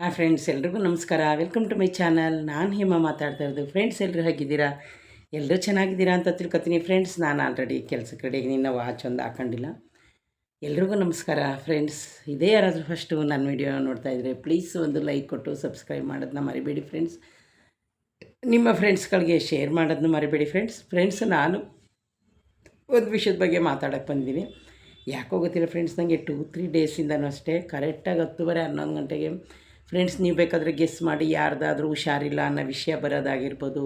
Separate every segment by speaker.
Speaker 1: Friends ಎಲ್ರಿಗೂ ನಮಸ್ಕಾರ. Welcome to my channel. ನಾನು ಹೇಮ ಮಾತಾಡ್ತಾ ಇರೋದು. ಫ್ರೆಂಡ್ಸ್ ಎಲ್ಲರೂ ಹೇಗಿದ್ದೀರಾ? ಎಲ್ಲರೂ ಚೆನ್ನಾಗಿದ್ದೀರಾ ಅಂತ ತಿಳ್ಕೊತೀನಿ. ಫ್ರೆಂಡ್ಸ್ ನಾನು ಆಲ್ರೆಡಿ ಕೆಲಸಕ್ಕೆ ರೆಡಿ ನಿನ್ನ ವಾಚ್ ಒಂದು ಹಾಕೊಂಡಿಲ್ಲ. ಎಲ್ರಿಗೂ ನಮಸ್ಕಾರ. ಫ್ರೆಂಡ್ಸ್ ಇದೇ ಯಾರಾದರೂ ಫಸ್ಟು ನನ್ನ ವೀಡಿಯೋ ನೋಡ್ತಾ ಇದ್ದರೆ ಪ್ಲೀಸ್ ಒಂದು ಲೈಕ್ ಕೊಟ್ಟು ಸಬ್ಸ್ಕ್ರೈಬ್ ಮಾಡೋದನ್ನ ಮರಿಬೇಡಿ ಫ್ರೆಂಡ್ಸ್. ನಿಮ್ಮ ಫ್ರೆಂಡ್ಸ್ಗಳಿಗೆ ಶೇರ್ ಮಾಡೋದನ್ನ ಮರಿಬೇಡಿ ಫ್ರೆಂಡ್ಸ್ ನಾನು ಒಂದು ವಿಷಯದ ಬಗ್ಗೆ ಮಾತಾಡೋಕ್ಕೆ ಬಂದಿದ್ದೀನಿ. ಯಾಕೋ ಗೊತ್ತಿಲ್ಲ ಫ್ರೆಂಡ್ಸ್, ನನಗೆ 2-3 ಡೇಸಿಂದನೂ ಅಷ್ಟೇ ಕರೆಕ್ಟಾಗಿ 10:30 11 ಗಂಟೆಗೆ ಫ್ರೆಂಡ್ಸ್ ನೀವು ಬೇಕಾದರೆ ಗೆಸ್ ಮಾಡಿ ಯಾರ್ದಾದ್ರೂ ಹುಷಾರಿಲ್ಲ ಅನ್ನೋ ವಿಷಯ ಬರೋದಾಗಿರ್ಬೋದು,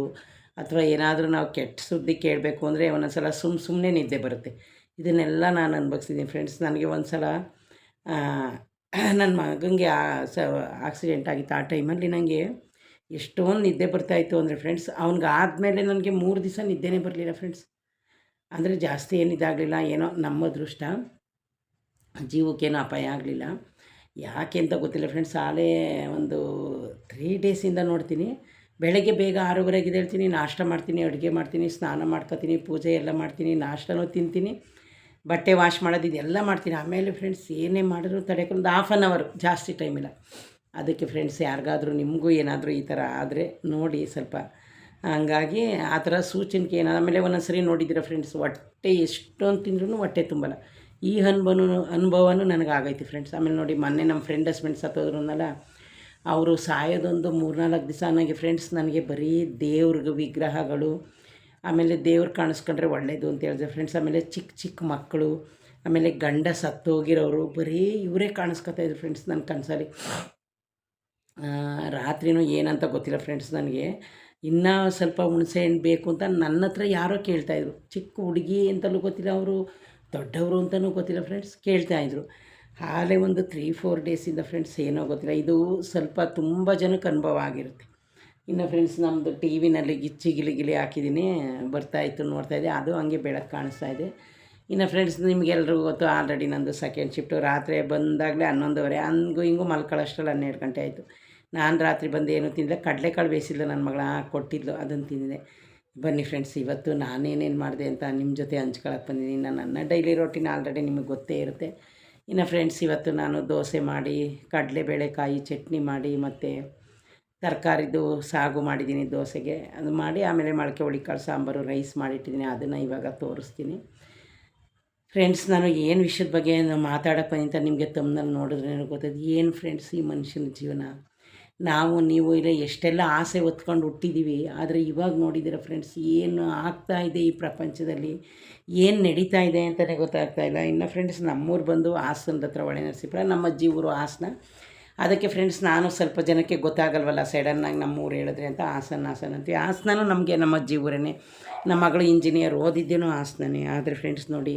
Speaker 1: ಅಥವಾ ಏನಾದರೂ ನಾವು ಕೆಟ್ಟ ಸುದ್ದಿ ಕೇಳಬೇಕು ಅಂದರೆ ಒಂದೊಂದು ಸಲ ಸುಮ್ಮನೆ ನಿದ್ದೆ ಬರುತ್ತೆ. ಇದನ್ನೆಲ್ಲ ನಾನು ಅನುಭವಿಸಿದ್ದೀನಿ ಫ್ರೆಂಡ್ಸ್. ನನಗೆ ಒಂದು ಸಲ ನನ್ನ ಮಗನಿಗೆ ಆಕ್ಸಿಡೆಂಟ್ ಆಗಿತ್ತು. ಆ ಟೈಮಲ್ಲಿ ನನಗೆ ಎಷ್ಟೊಂದು ನಿದ್ದೆ ಬರ್ತಾಯಿತ್ತು ಅಂದರೆ ಫ್ರೆಂಡ್ಸ್, ಅವ್ನಿಗೆ ಆದಮೇಲೆ ನನಗೆ 3 ದಿವಸ ನಿದ್ದೆನೇ ಬರಲಿಲ್ಲ ಫ್ರೆಂಡ್ಸ್. ಅಂದರೆ ಜಾಸ್ತಿ ಏನಿದಾಗಲಿಲ್ಲ, ಏನೋ ನಮ್ಮ ಅದೃಷ್ಟ, ಜೀವಕ್ಕೇನೋ ಅಪಾಯ ಆಗಲಿಲ್ಲ. ಯಾಕೆ ಅಂತ ಗೊತ್ತಿಲ್ಲ ಫ್ರೆಂಡ್ಸ್. ಆಲೇ ಒಂದು 3 ಡೇಸಿಂದ ನೋಡ್ತೀನಿ, ಬೆಳಗ್ಗೆ ಬೇಗ 6:30ಗೆ ಎದ್ದೇಳ್ತೀನಿ, ನಾಷ್ಟ ಮಾಡ್ತೀನಿ, ಅಡುಗೆ ಮಾಡ್ತೀನಿ, ಸ್ನಾನ ಮಾಡ್ಕೊತೀನಿ, ಪೂಜೆ ಎಲ್ಲ ಮಾಡ್ತೀನಿ, ನಾಷ್ಟನೂ ತಿಂತೀನಿ, ಬಟ್ಟೆ ವಾಶ್ ಮಾಡೋದು ಇದೆಲ್ಲ ಮಾಡ್ತೀನಿ. ಆಮೇಲೆ ಫ್ರೆಂಡ್ಸ್ ಏನೇ ಮಾಡಿದ್ರು ತಡೆಕೊಂಡು ಹಾಫ್ ಆನ್ ಅವರ್, ಜಾಸ್ತಿ ಟೈಮಿಲ್ಲ. ಅದಕ್ಕೆ ಫ್ರೆಂಡ್ಸ್ ಯಾರಿಗಾದ್ರೂ ನಿಮಗೂ ಏನಾದರೂ ಈ ಥರ ಆದರೆ ನೋಡಿ ಸ್ವಲ್ಪ. ಹಂಗಾಗಿ ಆ ಥರ ಸೂಚನೆಗೆ ಏನಾದ್ರು ಆಮೇಲೆ ಒಂದೊಂದು ಸರಿ ನೋಡಿದ್ದೀರ ಫ್ರೆಂಡ್ಸ್, ಹೊಟ್ಟೆ ಎಷ್ಟೊಂದು ತಿಂದ್ರೂ ಹೊಟ್ಟೆ ತುಂಬಲ್ಲ. ಈ ಅನುಭವನೂ ನನಗಾಗೈತಿ ಫ್ರೆಂಡ್ಸ್. ಆಮೇಲೆ ನೋಡಿ ಮೊನ್ನೆ ನಮ್ಮ ಫ್ರೆಂಡ್ ಹಸ್ಬೆಂಡ್ ಸತ್ತೋದ್ರನ್ನಲ್ಲ, ಅವರು ಸಾಯೋದೊಂದು 3-4 ದಿವಸ ನನಗೆ ಫ್ರೆಂಡ್ಸ್. ನನಗೆ ಬರೀ ದೇವ್ರಿಗೆ ವಿಗ್ರಹಗಳು, ಆಮೇಲೆ ದೇವ್ರು ಕಾಣಿಸ್ಕೊಂಡ್ರೆ ಒಳ್ಳೆಯದು ಅಂತ ಹೇಳಿದೆ ಫ್ರೆಂಡ್ಸ್. ಆಮೇಲೆ ಚಿಕ್ಕ ಚಿಕ್ಕ ಮಕ್ಕಳು, ಆಮೇಲೆ ಗಂಡ ಸತ್ತೋಗಿರೋರು, ಬರೀ ಇವರೇ ಕಾಣಿಸ್ಕೊತಾಯಿದ್ರು ಫ್ರೆಂಡ್ಸ್ ನನ್ನ ಕನಸಲ್ಲಿ. ರಾತ್ರಿನೂ ಏನಂತ ಗೊತ್ತಿಲ್ಲ ಫ್ರೆಂಡ್ಸ್. ನನಗೆ ಇನ್ನೂ ಸ್ವಲ್ಪ ಹುಣಸೆ ಹಣ್ಣು ಬೇಕು ಅಂತ ನನ್ನ ಹತ್ರ ಯಾರೋ ಕೇಳ್ತಾಯಿದ್ರು. ಚಿಕ್ಕ ಹುಡುಗಿ ಅಂತಲೂ ಗೊತ್ತಿಲ್ಲ, ಅವರು ದೊಡ್ಡವರು ಅಂತಲೂ ಗೊತ್ತಿಲ್ಲ ಫ್ರೆಂಡ್ಸ್, ಕೇಳ್ತಾಯಿದ್ರು. ಹಾಲೇ ಒಂದು 3-4 ಡೇಸಿಂದ ಫ್ರೆಂಡ್ಸ್ ಏನೋ ಗೊತ್ತಿಲ್ಲ, ಇದು ಸ್ವಲ್ಪ ತುಂಬ ಜನಕ್ಕೆ ಅನುಭವ ಆಗಿರುತ್ತೆ. ಇನ್ನು ಫ್ರೆಂಡ್ಸ್ ನಮ್ಮದು ಟಿ ವಿನಲ್ಲಿ ಗಿಲಿ ಹಾಕಿದ್ದೀನಿ, ಬರ್ತಾಯಿತ್ತು, ನೋಡ್ತಾಯಿದ್ದೆ, ಅದು ಹಂಗೆ ಬೆಳಕು ಕಾಣಿಸ್ತಾ ಇದೆ. ಇನ್ನು ಫ್ರೆಂಡ್ಸ್ ನಿಮಗೆಲ್ರಿಗೂ ಗೊತ್ತು, ಆಲ್ರೆಡಿ ನಂದು ಸೆಕೆಂಡ್ ಶಿಫ್ಟು. ರಾತ್ರಿ ಬಂದಾಗಲೇ 11:30, ಹಂಗೂ ಹಿಂಗೂ ಮಲ್ಕೊಳ್ಳೋಷ್ಟರಲ್ಲಿ 12 ಗಂಟೆ ಆಯಿತು. ನಾನು ರಾತ್ರಿ ಬಂದು ಏನೂ ತಿಂದಿಲ್ಲ, ಕಡಲೆಕಾಳು ಬೇಯಿಸಿದ್ಲು ನನ್ನ ಮಗಳ ಕೊಟ್ಟಿದ್ಲು, ಅದನ್ನು ತಿಂದಿದೆ. ಬನ್ನಿ ಫ್ರೆಂಡ್ಸ್, ಇವತ್ತು ನಾನೇನೇನು ಮಾಡಿದೆ ಅಂತ ನಿಮ್ಮ ಜೊತೆ ಹಂಚ್ಕೊಳಕ್ಕೆ ಬಂದಿದ್ದೀನಿ. ನನ್ನ ಡೈಲಿ ರೋಟೀನ್ ಆಲ್ರೆಡಿ ನಿಮಗೆ ಗೊತ್ತೇ ಇರುತ್ತೆ. ಇನ್ನು ಫ್ರೆಂಡ್ಸ್ ಇವತ್ತು ನಾನು ದೋಸೆ ಮಾಡಿ, ಕಡಲೆಬೇಳೆಕಾಯಿ ಚಟ್ನಿ ಮಾಡಿ, ಮತ್ತು ತರಕಾರಿದು ಸಾಗು ಮಾಡಿದ್ದೀನಿ ದೋಸೆಗೆ. ಅದು ಮಾಡಿ ಆಮೇಲೆ ಮೊಳಕೆ ಹುಳಿಕಾಳು ಸಾಂಬಾರು ರೈಸ್ ಮಾಡಿಟ್ಟಿದ್ದೀನಿ, ಅದನ್ನು ಇವಾಗ ತೋರಿಸ್ತೀನಿ ಫ್ರೆಂಡ್ಸ್. ನಾನು ಏನು ವಿಷಯದ ಬಗ್ಗೆ ಮಾತಾಡೋಕ್ಕೆ ಬಂದಿದ್ದ ನಿಮಗೆ ತಮ್ಮನಲ್ಲಿ ನೋಡಿದ್ರೆ ಗೊತ್ತದು ಏನು ಫ್ರೆಂಡ್ಸ್ ಈ ಮನುಷ್ಯನ ಜೀವನ. ನಾವು ನೀವು ಇಲ್ಲ ಎಷ್ಟೆಲ್ಲ ಆಸೆ ಹೊತ್ಕೊಂಡು ಹುಟ್ಟಿದ್ದೀವಿ, ಆದರೆ ಇವಾಗ ನೋಡಿದ್ದೀರ ಫ್ರೆಂಡ್ಸ್ ಏನು ಆಗ್ತಾ ಇದೆ ಈ ಪ್ರಪಂಚದಲ್ಲಿ, ಏನು ನಡೀತಾ ಇದೆ ಅಂತಲೇ ಗೊತ್ತಾಗ್ತಾಯಿಲ್ಲ. ಇನ್ನು ಫ್ರೆಂಡ್ಸ್ ನಮ್ಮೂರು ಬಂದು ಹಾಸನದ ಹತ್ರ ಹೊಳೆನರಸೀಪುರ, ನಮ್ಮ ಅಜ್ಜಿ ಊರು ಹಾಸನ. ಅದಕ್ಕೆ ಫ್ರೆಂಡ್ಸ್ ನಾನು ಸ್ವಲ್ಪ ಜನಕ್ಕೆ ಗೊತ್ತಾಗಲ್ವಲ್ಲ ಸಡನ್ನಾಗಿ ನಮ್ಮೂರು ಹೇಳಿದ್ರೆ ಅಂತ ಹಾಸನ ಅಂತೀವಿ. ಹಾಸನೂ ನಮಗೆ ನಮ್ಮ ಅಜ್ಜಿ ಊರೇ. ನಮ್ಮ ಮಗಳು ಇಂಜಿನಿಯರ್, ಓದಿದ್ದೇನೋ ಹಾಸನೇ. ಆದರೆ ಫ್ರೆಂಡ್ಸ್ ನೋಡಿ,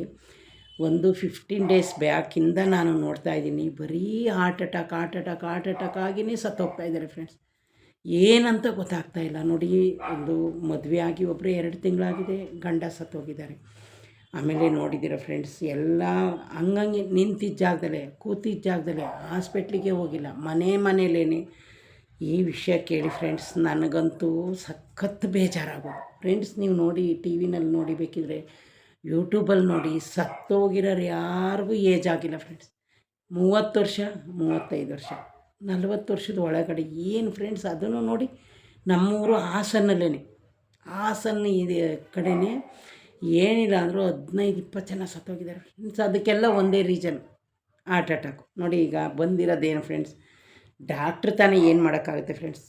Speaker 1: ಒಂದು 15 ಡೇಸ್ ಬ್ಯಾಕಿಂದ ನಾನು ನೋಡ್ತಾ ಇದ್ದೀನಿ, ಬರೀ ಹಾರ್ಟ್ ಅಟ್ಯಾಕ್ ಆಗಿಯೇ ಸತ್ತೋಗ್ತಾಯಿದ್ದಾರೆ ಫ್ರೆಂಡ್ಸ್. ಏನಂತ ಗೊತ್ತಾಗ್ತಾಯಿಲ್ಲ ನೋಡಿ. ಒಂದು ಮದುವೆ ಆಗಿ ಒಬ್ಬರೇ 2 ತಿಂಗಳಾಗಿದೆ, ಗಂಡ ಸತ್ತೋಗಿದ್ದಾರೆ. ಆಮೇಲೆ ನೋಡಿದ್ದೀರ ಫ್ರೆಂಡ್ಸ್, ಎಲ್ಲ ಹಂಗಂಗೆ ನಿಂತಿದ್ದ ಜಾಗದಲ್ಲೇ, ಕೂತಿದ್ದ ಜಾಗದಲ್ಲೇ, ಹಾಸ್ಪಿಟ್ಲಿಗೆ ಹೋಗಿಲ್ಲ, ಮನೇಲೇ. ಈ ವಿಷಯ ಕೇಳಿ ಫ್ರೆಂಡ್ಸ್ ನನಗಂತೂ ಸಖತ್ ಬೇಜಾರಾಗೋದು ಫ್ರೆಂಡ್ಸ್. ನೀವು ನೋಡಿ, ಟಿ ವಿನಲ್ಲಿ ನೋಡಿ, ಬೇಕಿದ್ರೆ ಯೂಟ್ಯೂಬಲ್ಲಿ ನೋಡಿ, ಸತ್ತೋಗಿರೋರು ಯಾರಿಗೂ ಏಜ್ ಆಗಿಲ್ಲ ಫ್ರೆಂಡ್ಸ್. 30 ವರ್ಷ, 35 ವರ್ಷ, 40 ವರ್ಷದ ಒಳಗಡೆ ಏನು ಫ್ರೆಂಡ್ಸ್. ಅದನ್ನು ನೋಡಿ, ನಮ್ಮೂರು ಹಾಸನಲ್ಲೇ, ಹಾಸನ ಇದೆ ಕಡೆಯೇ ಏನಿಲ್ಲ ಅಂದರೂ 15-20 ಜನ ಸತ್ತೋಗಿದ್ದಾರೆ ಫ್ರೆಂಡ್ಸ್. ಅದಕ್ಕೆಲ್ಲ ಒಂದೇ ರೀಸನ್, ಹಾರ್ಟ್ ಅಟ್ಯಾಕು. ನೋಡಿ ಈಗ ಬಂದಿರೋದೇನು ಫ್ರೆಂಡ್ಸ್, ಡಾಕ್ಟ್ರ್ ತಾನೇ ಏನು ಮಾಡೋಕ್ಕಾಗುತ್ತೆ ಫ್ರೆಂಡ್ಸ್.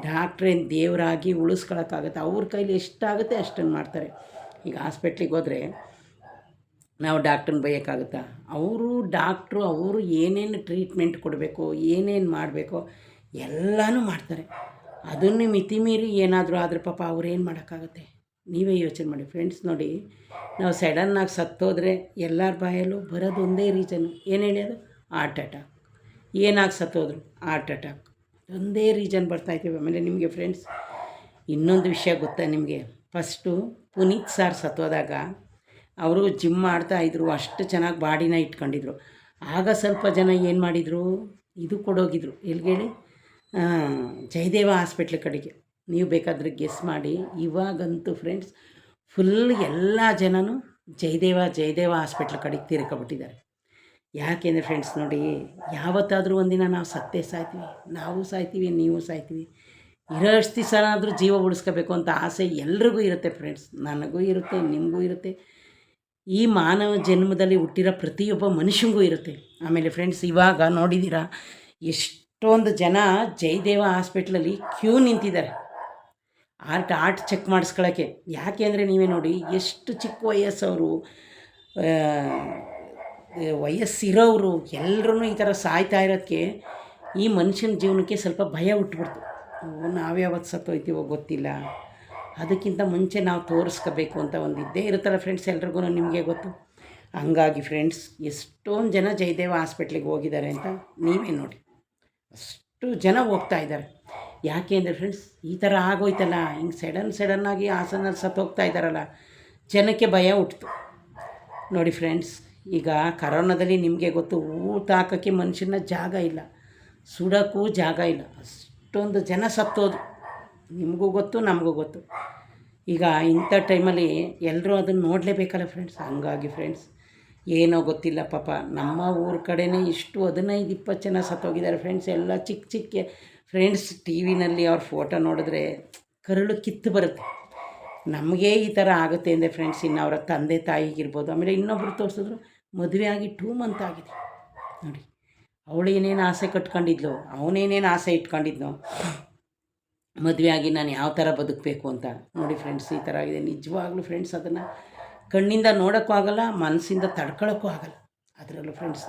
Speaker 1: ಡಾಕ್ಟ್ರೇನು ದೇವರಾಗಿ ಉಳಿಸ್ಕೊಳಕ್ಕಾಗುತ್ತೆ? ಅವ್ರ ಕೈಲಿ ಎಷ್ಟಾಗುತ್ತೆ ಅಷ್ಟನ್ನು ಮಾಡ್ತಾರೆ. ಈಗ ಹಾಸ್ಪಿಟ್ಲಿಗೆ ಹೋದರೆ ನಾವು ಡಾಕ್ಟ್ರನ್ನ ಬೈಯೋಕ್ಕಾಗುತ್ತಾ? ಡಾಕ್ಟ್ರು ಅವರು ಏನೇನು ಟ್ರೀಟ್ಮೆಂಟ್ ಕೊಡಬೇಕು, ಏನೇನು ಮಾಡಬೇಕೋ ಎಲ್ಲನೂ ಮಾಡ್ತಾರೆ. ಅದನ್ನು ಮಿತಿ ಮೀರಿ ಏನಾದರೂ ಆದರೆ ಪಾಪ ಅವ್ರೇನು ಮಾಡೋಕ್ಕಾಗುತ್ತೆ? ನೀವೇ ಯೋಚನೆ ಮಾಡಿ ಫ್ರೆಂಡ್ಸ್. ನೋಡಿ, ನಾವು ಸಡನ್ನಾಗಿ ಸತ್ತೋದ್ರೆ ಎಲ್ಲರ ಬಾಯಲ್ಲೂ ಬರೋದು ಒಂದೇ ರೀಸನ್ನು, ಏನು ಹೇಳಿ ಅದು? Heart attack. ಏನಾಗಿ ಸತ್ತೋದ್ರು? Heart attack. ಒಂದೇ ರೀಸನ್ ಬರ್ತಾಯಿದ್ದೀವಿ. ಆಮೇಲೆ ನಿಮಗೆ ಫ್ರೆಂಡ್ಸ್ ಇನ್ನೊಂದು ವಿಷಯ ಗೊತ್ತಾ ನಿಮಗೆ? ಫಸ್ಟು ಪುನೀತ್ ಸಾರ್ ಸತ್ತೋದಾಗ ಅವರು ಜಿಮ್ ಮಾಡ್ತಾಯಿದ್ರು, ಅಷ್ಟು ಚೆನ್ನಾಗಿ ಬಾಡಿನ ಇಟ್ಕೊಂಡಿದ್ರು. ಆಗ ಸ್ವಲ್ಪ ಜನ ಏನು ಮಾಡಿದರು, ಇದು ಕೊಡೋಗಿದ್ರು, ಎಲ್ಲಿಗೇಳಿ, ಜಯದೇವ ಹಾಸ್ಪಿಟ್ಲ್ ಕಡೆಗೆ. ನೀವು ಬೇಕಾದರೆ ಗೆಸ್ ಮಾಡಿ. ಇವಾಗಂತೂ ಫ್ರೆಂಡ್ಸ್ ಫುಲ್ ಎಲ್ಲ ಜನನೂ ಜಯದೇವ ಹಾಸ್ಪಿಟ್ಲ್ ಕಡೆಗೆ ತಿರ್ಕೊಬಿಟ್ಟಿದ್ದಾರೆ. ಯಾಕೆಂದರೆ ಫ್ರೆಂಡ್ಸ್ ನೋಡಿ, ಯಾವತ್ತಾದರೂ ಒಂದಿನ ನಾವು ಸತ್ತೇ ಸಾಯ್ತೀವಿ, ನಾವು ಸಾಯ್ತೀವಿ, ನೀವು ಸಾಯ್ತೀವಿ. ಇರೋಷ್ಟು ದಿವಸನಾದರೂ ಜೀವ ಉಳಿಸ್ಕೋಬೇಕು ಅಂತ ಆಸೆ ಎಲ್ರಿಗೂ ಇರುತ್ತೆ ಫ್ರೆಂಡ್ಸ್. ನನಗೂ ಇರುತ್ತೆ, ನಿಮಗೂ ಇರುತ್ತೆ, ಈ ಮಾನವ ಜನ್ಮದಲ್ಲಿ ಹುಟ್ಟಿರೋ ಪ್ರತಿಯೊಬ್ಬ ಮನುಷ್ಯನಿಗೂ ಇರುತ್ತೆ. ಆಮೇಲೆ ಫ್ರೆಂಡ್ಸ್, ಇವಾಗ ನೋಡಿದ್ದೀರಾ ಎಷ್ಟೊಂದು ಜನ ಜಯದೇವ ಹಾಸ್ಪಿಟ್ಲಲ್ಲಿ ಕ್ಯೂ ನಿಂತಿದ್ದಾರೆ ಹಾರ್ಟ್ ಚೆಕ್ ಮಾಡಿಸ್ಕೊಳ್ಳೋಕ್ಕೆ. ಯಾಕೆ ಅಂದರೆ ನೀವೇ ನೋಡಿ, ಎಷ್ಟು ಚಿಕ್ಕ ವಯಸ್ಸವರು, ವಯಸ್ಸಿರೋರು ಎಲ್ಲರೂ ಈ ಥರ ಸಾಯ್ತಾ ಇರೋದಕ್ಕೆ ಈ ಮನುಷ್ಯನ ಜೀವನಕ್ಕೆ ಸ್ವಲ್ಪ ಭಯ ಹುಟ್ಬಿಡ್ತು. ನಾವ್ಯಾವತ್ತು ಸತ್ತೋಯ್ತೀವೋ ಗೊತ್ತಿಲ್ಲ, ಅದಕ್ಕಿಂತ ಮುಂಚೆ ನಾವು ತೋರಿಸ್ಕೋಬೇಕು ಅಂತ ಒಂದು ಇದ್ದೇ ಇರುತ್ತಲ್ಲ ಫ್ರೆಂಡ್ಸ್, ಎಲ್ರಿಗೂ ನಿಮಗೆ ಗೊತ್ತು. ಹಂಗಾಗಿ ಫ್ರೆಂಡ್ಸ್, ಎಷ್ಟೊಂದು ಜನ ಜಯದೇವ ಹಾಸ್ಪಿಟ್ಲಿಗೆ ಹೋಗಿದ್ದಾರೆ ಅಂತ ನೀವೇ ನೋಡಿ, ಅಷ್ಟು ಜನ ಹೋಗ್ತಾ ಇದ್ದಾರೆ. ಯಾಕೆ ಅಂದರೆ ಫ್ರೆಂಡ್ಸ್, ಈ ಥರ ಆಗೋಯ್ತಲ್ಲ, ಹಿಂಗೆ ಸಡನ್ನಾಗಿ ಹಾಸನಲ್ಲಿ ಸತ್ತೋಗ್ತಾ ಇದ್ದಾರಲ್ಲ, ಜನಕ್ಕೆ ಭಯ ಹುಟ್ಟಿತು ನೋಡಿ ಫ್ರೆಂಡ್ಸ್. ಈಗ ಕರೋನಾದಲ್ಲಿ ನಿಮಗೆ ಗೊತ್ತು, ಊಟ ಹಾಕೋಕ್ಕೆ ಮನುಷ್ಯನ ಜಾಗ ಇಲ್ಲ, ಸುಡೋಕ್ಕೂ ಜಾಗ ಇಲ್ಲ, ಅಷ್ಟೊಂದು ಜನ ಸತ್ತೋದು, ನಿಮಗೂ ಗೊತ್ತು, ನಮಗೂ ಗೊತ್ತು. ಈಗ ಇಂಥ ಟೈಮಲ್ಲಿ ಎಲ್ಲರೂ ಅದನ್ನು ನೋಡಲೇಬೇಕಲ್ಲ ಫ್ರೆಂಡ್ಸ್. ಹಂಗಾಗಿ ಫ್ರೆಂಡ್ಸ್, ಏನೋ ಗೊತ್ತಿಲ್ಲ ಪಾಪ, ನಮ್ಮ ಊರ ಕಡೆನೇ ಇಷ್ಟು 15-20 ಜನ ಸತ್ತೋಗಿದ್ದಾರೆ ಫ್ರೆಂಡ್ಸ್. ಎಲ್ಲ ಚಿಕ್ಕ ಚಿಕ್ಕ ಫ್ರೆಂಡ್ಸ್, ಟಿ ವಿನಲ್ಲಿ ಅವ್ರ ಫೋಟೋ ನೋಡಿದ್ರೆ ಕರುಳು ಕಿತ್ತು ಬರುತ್ತೆ. ನಮಗೆ ಈ ಥರ ಆಗುತ್ತೆ ಅಂದರೆ ಫ್ರೆಂಡ್ಸ್, ಇನ್ನು ಅವರ ತಂದೆ ತಾಯಿಗಿರ್ಬೋದು. ಆಮೇಲೆ ಇನ್ನೊಬ್ಬರು ತೋರಿಸಿದ್ರು, ಮದುವೆ ಆಗಿ 2 ಮಂತ್ ಆಗಿದೆ ನೋಡಿ. ಅವಳು ಏನೇನು ಆಸೆ ಕಟ್ಕೊಂಡಿದ್ಲು, ಅವನೇನೇನು ಆಸೆ ಇಟ್ಕೊಂಡಿದ್ನೋ, ಮದುವೆ ಆಗಿ ನಾನು ಯಾವ ಥರ ಬದುಕಬೇಕು ಅಂತ ನೋಡಿ ಫ್ರೆಂಡ್ಸ್. ಈ ಥರ ಆಗಿದೆ ನಿಜವಾಗ್ಲೂ ಫ್ರೆಂಡ್ಸ್. ಅದನ್ನು ಕಣ್ಣಿಂದ ನೋಡೋಕ್ಕೂ ಆಗೋಲ್ಲ, ಮನಸ್ಸಿಂದ ತಡ್ಕೊಳ್ಳೋಕ್ಕೂ ಆಗೋಲ್ಲ. ಅದರಲ್ಲೂ ಫ್ರೆಂಡ್ಸ್,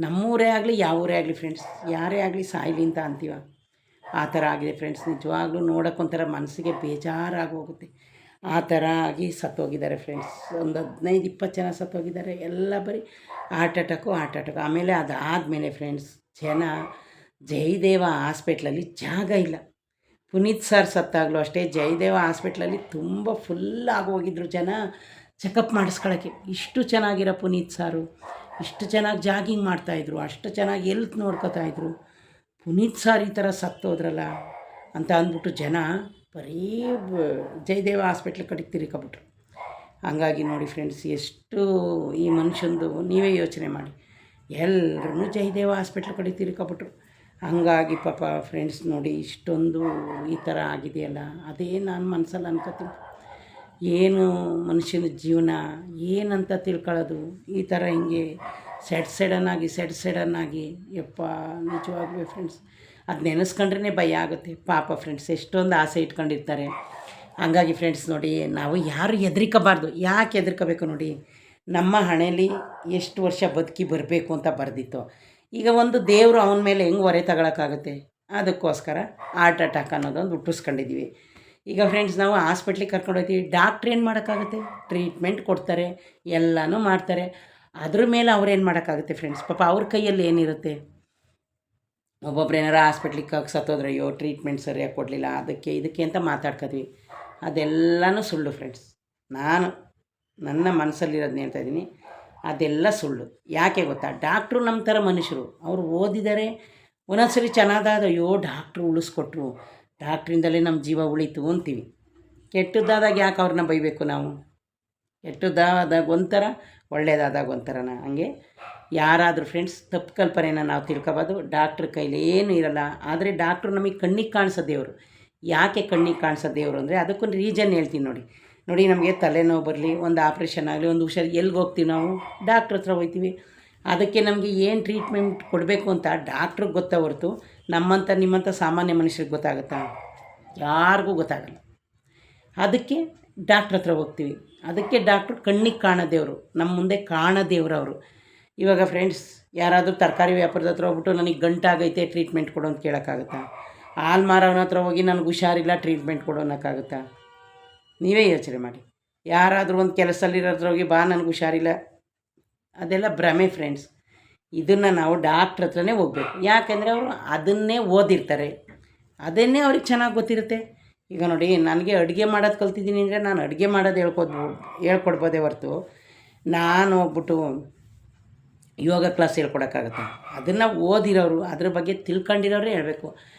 Speaker 1: ನಮ್ಮೂರೇ ಆಗಲಿ, ಯಾವ ಊರೇ ಆಗಲಿ ಫ್ರೆಂಡ್ಸ್, ಯಾರೇ ಆಗಲಿ ಸಾಯಲಿ ಅಂತ ಅಂತೀವ, ಆ ಥರ ಆಗಿದೆ ಫ್ರೆಂಡ್ಸ್. ನಿಜವಾಗ್ಲೂ ನೋಡೋಕ್ಕೊಂಥರ ಮನಸ್ಸಿಗೆ ಬೇಜಾರಾಗಿ ಹೋಗುತ್ತೆ. ಆ ಥರ ಆಗಿ ಸತ್ತೋಗಿದ್ದಾರೆ ಫ್ರೆಂಡ್ಸ್. ಒಂದು 15-20 ಜನ ಸತ್ತೋಗಿದ್ದಾರೆ, ಎಲ್ಲ ಬರೀ ಹಾರ್ಟ್ ಅಟ್ಯಾಕು. ಆಮೇಲೆ ಅದಾದಮೇಲೆ ಫ್ರೆಂಡ್ಸ್, ಜನ ಜಯದೇವ ಹಾಸ್ಪಿಟ್ಲಲ್ಲಿ ಜಾಗ ಇಲ್ಲ. ಪುನೀತ್ ಸರ್ ಸತ್ತಾಗಲೂ ಅಷ್ಟೇ, ಜಯದೇವ ಹಾಸ್ಪಿಟ್ಲಲ್ಲಿ ತುಂಬ ಫುಲ್ ಆಗೋಗಿದ್ರು ಜನ ಚೆಕಪ್ ಮಾಡಿಸ್ಕೊಳ್ಳೋಕ್ಕೆ. ಇಷ್ಟು ಚೆನ್ನಾಗಿರೋ ಪುನೀತ್ ಸಾರು ಇಷ್ಟು ಚೆನ್ನಾಗಿ ಜಾಗಿಂಗ್ ಮಾಡ್ತಾಯಿದ್ರು, ಅಷ್ಟು ಚೆನ್ನಾಗಿ ಎಲ್ತ್ ನೋಡ್ಕೋತಾಯಿದ್ರು. ಪುನೀತ್ ಸಾರ್ ಈ ಥರ ಸತ್ತೋದ್ರಲ್ಲ ಅಂತ ಅಂದ್ಬಿಟ್ಟು ಜನ ಬರೀ ಜಯದೇವ ಹಾಸ್ಪಿಟ್ಲ್ ಕಡೆಗೆ ತಿರ್ಕೊಬಿಟ್ರು. ಹಂಗಾಗಿ ನೋಡಿ ಫ್ರೆಂಡ್ಸ್, ಎಷ್ಟು ಈ ಮನುಷ್ಯಂದು ನೀವೇ ಯೋಚನೆ ಮಾಡಿ, ಎಲ್ಲರೂ ಜಯದೇವ ಹಾಸ್ಪಿಟ್ಲ್ ಕಡೆ ತಿರ್ಕೊಬಿಟ್ರು. ಹಂಗಾಗಿ ಪಾಪ ಫ್ರೆಂಡ್ಸ್ ನೋಡಿ, ಇಷ್ಟೊಂದು ಈ ಥರ ಆಗಿದೆಯಲ್ಲ, ಅದೇ ನಾನು ಮನಸ್ಸಲ್ಲಿ ಅನ್ಕೋತೀನಿ, ಏನು ಮನುಷ್ಯನ ಜೀವನ ಏನಂತ ತಿಳ್ಕೊಳ್ಳೋದು. ಈ ಥರ ಹಿಂಗೆ ಸಡನ್ನಾಗಿ ಯಪ್ಪ, ನಿಜವಾಗ್ಲೂ ಫ್ರೆಂಡ್ಸ್, ಅದು ನೆನೆಸ್ಕೊಂಡ್ರೆ ಭಯ ಆಗುತ್ತೆ ಪಾಪ ಫ್ರೆಂಡ್ಸ್. ಎಷ್ಟೊಂದು ಆಸೆ ಇಟ್ಕೊಂಡಿರ್ತಾರೆ. ಹಂಗಾಗಿ ಫ್ರೆಂಡ್ಸ್ ನೋಡಿ, ನಾವು ಯಾರು ಹೆದರಿಕೋಬಾರ್ದು. ಯಾಕೆ ಹೆದರ್ಕೋಬೇಕು ನೋಡಿ, ನಮ್ಮ ಹಣೆಯಲ್ಲಿ ಎಷ್ಟು ವರ್ಷ ಬದುಕಿ ಬರಬೇಕು ಅಂತ ಬರೆದಿತ್ತು. ಈಗ ಒಂದು ದೇವರು ಅವನ ಮೇಲೆ ಹೆಂಗೆ ಹೊರೆ ತಗೊಳಕ್ಕಾಗುತ್ತೆ, ಅದಕ್ಕೋಸ್ಕರ ಹಾರ್ಟ್ ಅಟ್ಯಾಕ್ ಅನ್ನೋದೊಂದು ಹುಟ್ಟಿಸ್ಕೊಂಡಿದ್ದೀವಿ. ಈಗ ಫ್ರೆಂಡ್ಸ್, ನಾವು ಹಾಸ್ಪಿಟ್ಲಿಗೆ ಕರ್ಕೊಂಡು ಹೋಗ್ತೀವಿ, ಡಾಕ್ಟ್ರ್ ಏನು ಮಾಡೋಕ್ಕಾಗುತ್ತೆ, ಟ್ರೀಟ್ಮೆಂಟ್ ಕೊಡ್ತಾರೆ, ಎಲ್ಲನೂ ಮಾಡ್ತಾರೆ. ಅದ್ರ ಮೇಲೆ ಅವ್ರೇನು ಮಾಡೋಕ್ಕಾಗುತ್ತೆ ಫ್ರೆಂಡ್ಸ್, ಪಾಪ ಅವ್ರ ಕೈಯಲ್ಲಿ ಏನಿರುತ್ತೆ. ಒಬ್ಬೊಬ್ರು ಏನಾರ ಹಾಸ್ಪಿಟ್ಲಿಗೆ ಸತ್ತೋದ್ರೆ, ಅಯ್ಯೋ ಟ್ರೀಟ್ಮೆಂಟ್ ಸರಿಯಾಗಿ ಕೊಡಲಿಲ್ಲ, ಅದಕ್ಕೆ ಇದಕ್ಕೆ ಅಂತ ಮಾತಾಡ್ಕೋತೀವಿ. ಅದೆಲ್ಲನೂ ಸುಳ್ಳು ಫ್ರೆಂಡ್ಸ್. ನಾನು ನನ್ನ ಮನಸ್ಸಲ್ಲಿರೋದನ್ನ ಹೇಳ್ತಾಯಿದ್ದೀನಿ, ಅದೆಲ್ಲ ಸುಳ್ಳು. ಯಾಕೆ ಗೊತ್ತಾ, ಡಾಕ್ಟ್ರು ನಮ್ಮ ಥರ ಮನುಷ್ಯರು, ಅವರು ಓದಿದ್ದಾರೆ. ಒಂದೊಂದ್ಸರಿ ಚೆನ್ನಾದಾದ, ಅಯ್ಯೋ ಡಾಕ್ಟ್ರು ಉಳಿಸ್ಕೊಟ್ರು, ಡಾಕ್ಟ್ರಿಂದಲೇ ನಮ್ಮ ಜೀವ ಉಳಿತು ಅಂತೀವಿ. ಕೆಟ್ಟದ್ದಾದಾಗ ಯಾಕೆ ಅವ್ರನ್ನ ಬೈಬೇಕು ನಾವು? ಕೆಟ್ಟದ್ದಾದಾಗ ಒಂಥರ, ಒಳ್ಳೆಯದಾದಾಗ ಒಂಥರನ. ಹಂಗೆ ಯಾರಾದರೂ ಫ್ರೆಂಡ್ಸ್ ತಪ್ಪು ಕಲ್ಪನೆನ ನಾವು ತಿಳ್ಕೊಬೋದು. ಡಾಕ್ಟ್ರ್ ಕೈಲಿ ಏನೂ ಇರಲ್ಲ. ಆದರೆ ಡಾಕ್ಟ್ರು ನಮಗೆ ಕಣ್ಣಿಗೆ ಕಾಣಿಸೋ ದೇವರು. ಯಾಕೆ ಕಣ್ಣಿಗೆ ಕಾಣಿಸೋ ದೇವರು ಅಂದರೆ, ಅದಕ್ಕೊಂದು ರೀಸನ್ ಹೇಳ್ತೀನಿ ನೋಡಿ. ನಮಗೆ ತಲೆನೋವು ಬರಲಿ, ಒಂದು ಆಪ್ರೇಷನ್ ಆಗಲಿ, ಒಂದು ಹುಷಾರು, ಎಲ್ಲಿಗೆ ಹೋಗ್ತೀವಿ ನಾವು? ಡಾಕ್ಟ್ರ್ ಹತ್ರ ಹೋಗ್ತೀವಿ. ಅದಕ್ಕೆ ನಮಗೆ ಏನು ಟ್ರೀಟ್ಮೆಂಟ್ ಕೊಡಬೇಕು ಅಂತ ಡಾಕ್ಟ್ರಿಗೆ ಗೊತ್ತಾ ಹೊರತು ನಿಮ್ಮಂಥ ಸಾಮಾನ್ಯ ಮನುಷ್ಯರಿಗೆ ಗೊತ್ತಾಗುತ್ತಾ? ಯಾರಿಗೂ ಗೊತ್ತಾಗಲ್ಲ. ಅದಕ್ಕೆ ಡಾಕ್ಟ್ರ್ ಹತ್ರ ಹೋಗ್ತೀವಿ. ಅದಕ್ಕೆ ಡಾಕ್ಟ್ರು ಕಣ್ಣಿಗೆ ಕಾಣೋ ದೇವರು, ನಮ್ಮ ಮುಂದೆ ಕಾಣೋ ದೇವರು ಅವರು. ಇವಾಗ ಫ್ರೆಂಡ್ಸ್, ಯಾರಾದರೂ ತರಕಾರಿ ವ್ಯಾಪಾರದ ಹತ್ರ ಹೋಗ್ಬಿಟ್ಟು ನನಗೆ ಗಂಟಾಗೈತೆ ಟ್ರೀಟ್ಮೆಂಟ್ ಕೊಡು ಅಂತ ಕೇಳೋಕ್ಕಾಗುತ್ತಾ? ಹಾಲು ಮಾರೋನ ಹತ್ರ ಹೋಗಿ ನನಗೆ ಹುಷಾರಿಲ್ಲ ಟ್ರೀಟ್ಮೆಂಟ್ ಕೊಡು ಅನ್ನೋಕ್ಕಾಗುತ್ತಾ? ನೀವೇ ಯೋಚನೆ ಮಾಡಿ. ಯಾರಾದರೂ ಒಂದು ಕೆಲಸದಲ್ಲಿರೋ ಹತ್ರ ಹೋಗಿ, ಬಾ ನನಗೆ ಹುಷಾರಿಲ್ಲ, ಅದೆಲ್ಲ ಭ್ರಮೆ ಫ್ರೆಂಡ್ಸ್. ಇದನ್ನು ನಾವು ಡಾಕ್ಟ್ರ್ ಹತ್ರನೇ ಹೋಗ್ಬೇಕು. ಯಾಕೆಂದರೆ ಅವರು ಅದನ್ನೇ ಓದಿರ್ತಾರೆ, ಅದನ್ನೇ ಅವ್ರಿಗೆ ಚೆನ್ನಾಗಿ ಗೊತ್ತಿರುತ್ತೆ. ಈಗ ನೋಡಿ, ನನಗೆ ಅಡುಗೆ ಮಾಡೋದು ಕಲ್ತಿದ್ದೀನಿ ಅಂದರೆ ನಾನು ಅಡುಗೆ ಮಾಡೋದು ಹೇಳ್ಕೊಡ್ಬೋದೇ ಹೊರತು ನಾನು ಹೋಗ್ಬಿಟ್ಟು ಯೋಗ ಕ್ಲಾಸ್ ಹೇಳ್ಕೊಡೋಕ್ಕಾಗತ್ತೆ? ಅದನ್ನು ಓದಿರೋರು, ಅದ್ರ ಬಗ್ಗೆ ತಿಳ್ಕೊಂಡಿರೋರೇ ಹೇಳಬೇಕು.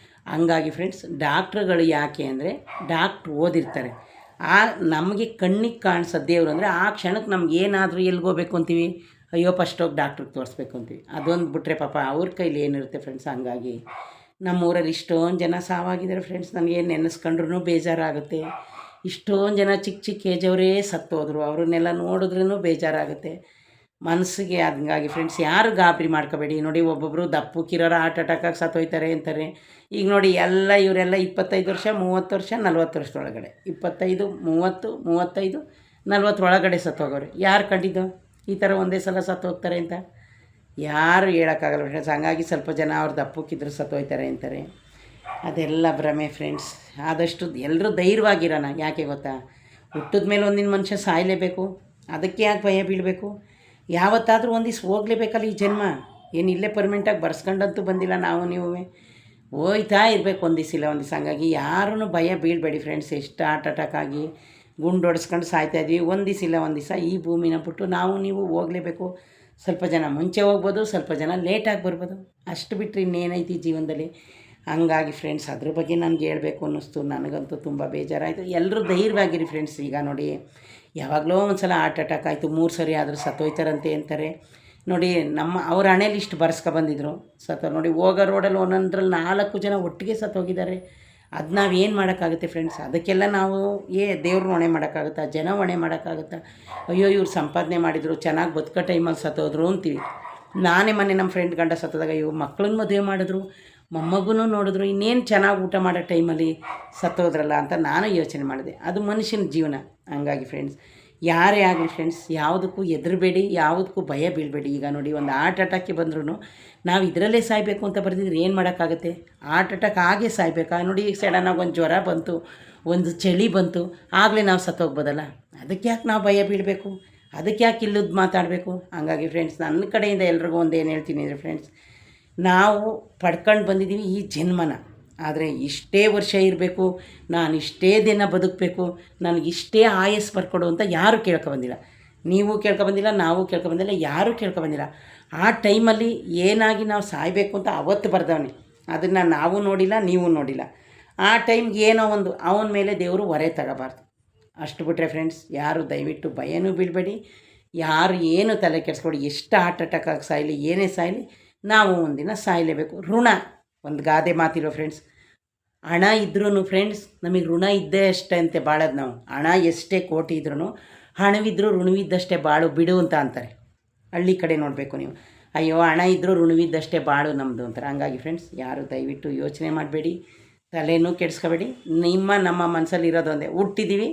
Speaker 1: ಹಂಗಾಗಿ ಫ್ರೆಂಡ್ಸ್, ಡಾಕ್ಟ್ರುಗಳು ಯಾಕೆ ಅಂದರೆ ಡಾಕ್ಟ್ರು ಓದಿರ್ತಾರೆ. ನಮಗೆ ಕಣ್ಣಿಗೆ ಕಾಣಿಸೋ ದೇವರು ಅಂದರೆ ಆ ಕ್ಷಣಕ್ಕೆ ನಮ್ಗೆ ಏನಾದರೂ ಎಲ್ಲಿಗೋಗ್ಬೇಕು ಅಂತೀವಿ, ಅಯ್ಯೋ ಫಸ್ಟ್ ಹೋಗಿ ಡಾಕ್ಟ್ರಿಗೆ ತೋರಿಸ್ಬೇಕು ಅಂತೀವಿ. ಅದೊಂದು ಬಿಟ್ಟರೆ ಪಾಪ ಅವ್ರ ಕೈಲಿ ಏನಿರುತ್ತೆ ಫ್ರೆಂಡ್ಸ್. ಹಂಗಾಗಿ ನಮ್ಮೂರಲ್ಲಿ ಇಷ್ಟೊಂದು ಜನ ಸಾವಾಗಿದ್ದಾರೆ ಫ್ರೆಂಡ್ಸ್. ನನಗೆ ನೆನೆಸ್ಕೊಂಡ್ರೂ ಬೇಜಾರಾಗುತ್ತೆ. ಇಷ್ಟೊಂದು ಜನ ಚಿಕ್ಕ ಚಿಕ್ಕ ಏಜವರೇ ಸತ್ತೋದ್ರು. ಅವ್ರನ್ನೆಲ್ಲ ನೋಡಿದ್ರೂ ಬೇಜಾರಾಗುತ್ತೆ ಮನಸ್ಸಿಗೆ. ಹಂಗಾಗಿ ಫ್ರೆಂಡ್ಸ್ ಯಾರು ಗಾಬರಿ ಮಾಡ್ಕೋಬೇಡಿ. ನೋಡಿ, ಒಬ್ಬೊಬ್ಬರು ದಪ್ಪಕ್ಕಿರೋರು ಹಾರ್ಟ್ ಅಟ್ಯಾಕಾಗಿ ಸತ್ತೋಯ್ತಾರೆ ಅಂತಾರೆ. ಈಗ ನೋಡಿ ಇವರೆಲ್ಲ 25 ವರ್ಷ, 30 ವರ್ಷ, 40 ವರ್ಷದೊಳಗಡೆ, 25, 30, 35, 40 ಒಳಗಡೆ ಸತ್ತೋಗೋರು. ಯಾರು ಕಂಡಿದ್ದು ಈ ಥರ ಒಂದೇ ಸಲ ಸತ್ತೋಗ್ತಾರೆ ಅಂತ? ಯಾರು ಹೇಳೋಕ್ಕಾಗಲ್ಲ ಫ್ರೆಂಡ್ಸ್. ಹಂಗಾಗಿ ಸ್ವಲ್ಪ ಜನ ಅವ್ರು ದಪ್ಪಕ್ಕಿದ್ರು ಸತ್ತೋಯ್ತಾರೆ ಅಂತಾರೆ. ಅದೆಲ್ಲ ಭ್ರಮೆ ಫ್ರೆಂಡ್ಸ್. ಆದಷ್ಟು ಎಲ್ಲರೂ ಧೈರ್ಯವಾಗಿರೋಣ. ಯಾಕೆ ಗೊತ್ತಾ, ಹುಟ್ಟಿದ ಮೇಲೆ ಒಂದಿನ ಮನುಷ್ಯ ಸಾಯಲೇಬೇಕು. ಅದಕ್ಕೆ ಯಾಕೆ ಭಯ ಬೀಳಬೇಕು? ಯಾವತ್ತಾದರೂ ಒಂದು ದಿವ್ಸ ಹೋಗಲೇಬೇಕಲ್ಲ ಈ ಜನ್ಮ. ಏನು ಇಲ್ಲೇ ಪರ್ಮೆಂಟಾಗಿ ಬರ್ಸ್ಕೊಂಡಂತೂ ಬಂದಿಲ್ಲ ನಾವು ನೀವು. ಹೋಯ್ತಾ ಇರಬೇಕು ಒಂದು ದಿವ್ಸ ಇಲ್ಲ ಒಂದು ದಿವ್ಸ. ಹಂಗಾಗಿ ಯಾರೂ ಭಯ ಬೀಳಬೇಡಿ ಫ್ರೆಂಡ್ಸ್. ಎಷ್ಟು ಹಾರ್ಟ್ ಅಟ್ಯಾಕ್ ಆಗಿ ಗುಂಡು ಹೊಡೆಸ್ಕೊಂಡು ಸಾಯ್ತಾಯಿದ್ವಿ. ಒಂದು ದಿವ್ಸ ಇಲ್ಲ ಒಂದು ದಿವಸ ಈ ಭೂಮಿನ ಬಿಟ್ಟು ನಾವು ನೀವು ಹೋಗಲೇಬೇಕು. ಸ್ವಲ್ಪ ಜನ ಮುಂಚೆ ಹೋಗ್ಬೋದು, ಸ್ವಲ್ಪ ಜನ ಲೇಟಾಗಿ ಬರ್ಬೋದು. ಅಷ್ಟು ಬಿಟ್ಟರೆ ಇನ್ನೇನೈತಿ ಜೀವನದಲ್ಲಿ. ಹಂಗಾಗಿ ಫ್ರೆಂಡ್ಸ್ ಅದ್ರ ಬಗ್ಗೆ ನನಗೆ ಹೇಳ್ಬೇಕು ಅನ್ನಿಸ್ತು. ನನಗಂತೂ ತುಂಬ ಬೇಜಾರಾಯಿತು. ಎಲ್ಲರೂ ಧೈರ್ಯವಾಗಿರಿ ಫ್ರೆಂಡ್ಸ್. ಈಗ ನೋಡಿ, ಯಾವಾಗಲೋ ಒಂದು ಸಲ ಹಾರ್ಟ್ ಅಟ್ಯಾಕ್ ಆಯಿತು, 3 ಸರಿ ಆದರೂ ಸತ್ತೋಯ್ತಾರಂತೆ ಅಂತಾರೆ. ನೋಡಿ, ಅವ್ರ ಹಣೆಯಲ್ಲಿ ಇಷ್ಟು ಬರ್ಸ್ಕೊಬಂದಿದ್ರು ಸತ್ತೋರು. ನೋಡಿ, ಹೋಗೋ ರೋಡಲ್ಲಿ ಒಂದೊಂದರಲ್ಲಿ 4 ಜನ ಒಟ್ಟಿಗೆ ಸತ್ತೋಗಿದ್ದಾರೆ. ಅದು ನಾವು ಏನು ಮಾಡೋಕ್ಕಾಗುತ್ತೆ ಫ್ರೆಂಡ್ಸ್? ಅದಕ್ಕೆಲ್ಲ ನಾವು ದೇವ್ರನ್ನ ಹೊಣೆ ಮಾಡೋಕ್ಕಾಗುತ್ತಾ? ಜನ ಹೊಣೆ ಮಾಡೋಕ್ಕಾಗುತ್ತಾ? ಅಯ್ಯೋ ಇವ್ರು ಸಂಪಾದನೆ ಮಾಡಿದರು, ಚೆನ್ನಾಗಿ ಬದುಕೋ ಟೈಮಲ್ಲಿ ಸತ್ತೋದ್ರು ಅಂತೀವಿ. ನಾನೇ ಮೊನ್ನೆ ನಮ್ಮ ಫ್ರೆಂಡ್ ಗಂಡ ಸತ್ತೋದಾಗ ಇವು ಮಕ್ಕಳನ್ನ ಮದುವೆ ಮಾಡಿದ್ರು, ಮೊಮ್ಮಗೂ ನೋಡಿದ್ರು, ಇನ್ನೇನು ಚೆನ್ನಾಗಿ ಊಟ ಮಾಡೋ ಟೈಮಲ್ಲಿ ಸತ್ತೋದ್ರಲ್ಲ ಅಂತ ನಾನು ಯೋಚನೆ ಮಾಡಿದೆ. ಅದು ಮನುಷ್ಯನ ಜೀವನ. ಹಂಗಾಗಿ ಫ್ರೆಂಡ್ಸ್ ಯಾರೇ ಆಗಲಿ ಫ್ರೆಂಡ್ಸ್, ಯಾವುದಕ್ಕೂ ಹೆದರಬೇಡಿ, ಯಾವುದಕ್ಕೂ ಭಯ ಬೀಳಬೇಡಿ. ಈಗ ನೋಡಿ, ಒಂದು ಹಾರ್ಟ್ ಅಟ್ಯಾಕಿಗೆ ಬಂದ್ರೂ ನಾವು ಇದರಲ್ಲೇ ಸಾಯಬೇಕು ಅಂತ ಬರ್ತಿದ್ರೆ ಏನು ಮಾಡೋಕ್ಕಾಗುತ್ತೆ? ಹಾರ್ಟ್ ಅಟ್ಯಾಕ್ ಆಗೇ ಸಾಯ್ಬೇಕಾ? ನೋಡಿ, ಈಗ ಸಡನ್ನಾಗಿ ಒಂದು ಜ್ವರ ಬಂತು, ಒಂದು ಚಳಿ ಬಂತು, ಆಗಲೇ ನಾವು ಸತ್ತೋಗ್ಬೋದಲ್ಲ. ಅದಕ್ಕೆ ಯಾಕೆ ನಾವು ಭಯ ಬೀಳಬೇಕು? ಅದಕ್ಕೆ ಯಾಕೆ ಇಲ್ಲದ್ದು ಮಾತಾಡಬೇಕು? ಹಂಗಾಗಿ ಫ್ರೆಂಡ್ಸ್, ನನ್ನ ಕಡೆಯಿಂದ ಎಲ್ರಿಗೂ ಒಂದು ಏನು ಹೇಳ್ತೀನಿ ಅಂದರೆ ಫ್ರೆಂಡ್ಸ್, ನಾವು ಪಡ್ಕೊಂಡು ಬಂದಿದ್ದೀವಿ ಈ ಜನ್ಮನ. ಆದರೆ ಇಷ್ಟೇ ವರ್ಷ ಇರಬೇಕು, ನಾನು ಇಷ್ಟೇ ದಿನ ಬದುಕಬೇಕು, ನನಗಿಷ್ಟೇ ಆಯಸ್ಸು ಬರ್ಕೊಡು ಅಂತ ಯಾರೂ ಕೇಳ್ಕೊಬಂದಿಲ್ಲ. ನೀವು ಕೇಳ್ಕೊಬಂದಿಲ್ಲ, ನಾವು ಕೇಳ್ಕೊಬಂದಿಲ್ಲ, ಯಾರೂ ಕೇಳ್ಕೊಬಂದಿಲ್ಲ. ಆ ಟೈಮಲ್ಲಿ ಏನಾಗಿ ನಾವು ಸಾಯಬೇಕು ಅಂತ ಅವತ್ತು ಬರ್ದವನೇ. ಅದನ್ನು ನಾವು ನೋಡಿಲ್ಲ, ನೀವು ನೋಡಿಲ್ಲ. ಆ ಟೈಮ್ಗೆ ಏನೋ ಒಂದು ಅವನ ಮೇಲೆ ದೇವರು ಹೊರೆ ತಗೋಬಾರ್ದು. ಅಷ್ಟು ಬಿಟ್ಟರೆ ಫ್ರೆಂಡ್ಸ್, ಯಾರು ದಯವಿಟ್ಟು ಭಯನೂ ಬೀಳಬೇಡಿ. ಯಾರು ಏನು ತಲೆ ಕೆಡಿಸ್ಕೊಡಿ. ಎಷ್ಟು ಹಾರ್ಟ್ ಅಟ್ಯಾಕ್ ಆಗಿ ಸಾಯಲಿ, ಏನೇ ಸಾಯಲಿ, ನಾವು ಒಂದಿನ ಸಾಯಲೇಬೇಕು. ಋಣ, ಒಂದು ಗಾದೆ ಮಾತಿರೋ ಫ್ರೆಂಡ್ಸ್, ಹಣ ಇದ್ರೂ ಫ್ರೆಂಡ್ಸ್ ನಮಗೆ ಋಣ ಇದ್ದೇ ಅಷ್ಟೇ ಅಂತೆ ಬಾಳೋದು ನಾವು. ಹಣ ಎಷ್ಟೇ ಕೋಟಿ ಇದ್ರೂ ಹಣವಿದ್ರೂ ಋಣವಿದ್ದಷ್ಟೇ ಬಾಳು ಬಿಡು ಅಂತ ಅಂತಾರೆ. ಹಳ್ಳಿ ಕಡೆ ನೋಡಬೇಕು ನೀವು. ಅಯ್ಯೋ ಹಣ ಇದ್ದರೂ ಋಣವಿದ್ದಷ್ಟೇ ಬಾಳು ನಮ್ಮದು ಅಂತಾರೆ. ಹಂಗಾಗಿ ಫ್ರೆಂಡ್ಸ್, ಯಾರು ದಯವಿಟ್ಟು ಯೋಚನೆ ಮಾಡಬೇಡಿ, ತಲೆನೂ ಕೆಡಿಸ್ಕೋಬೇಡಿ. ನಮ್ಮ ಮನಸ್ಸಲ್ಲಿ ಇರೋದೊಂದೇ, ಹುಟ್ಟಿದ್ದೀವಿ,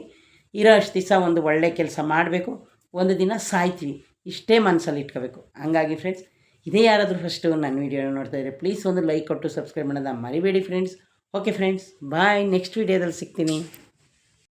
Speaker 1: ಇರೋ ಅಷ್ಟು ದಿವಸ ಒಂದು ಒಳ್ಳೆ ಕೆಲಸ ಮಾಡಬೇಕು, ಒಂದು ದಿನ ಸಾಯ್ತೀವಿ, ಇಷ್ಟೇ ಮನಸ್ಸಲ್ಲಿ ಇಟ್ಕೋಬೇಕು. ಹಂಗಾಗಿ ಫ್ರೆಂಡ್ಸ್, ಇದೇ ಯಾರಾದರೂ ಫಸ್ಟು ನನ್ನ ವೀಡಿಯೋನ ನೋಡ್ತಾಯಿದ್ರೆ ಪ್ಲೀಸ್ ಒಂದು ಲೈಕ್ ಕೊಟ್ಟು ಸಬ್ಸ್ಕ್ರೈಬ್ ಮಾಡೋದನ್ನ ಮರಿಬೇಡಿ ಫ್ರೆಂಡ್ಸ್. ಓಕೆ ಫ್ರೆಂಡ್ಸ್, ಬಾಯ್. ನೆಕ್ಸ್ಟ್ ವೀಡಿಯೋದಲ್ಲಿ ಸಿಗ್ತೀನಿ.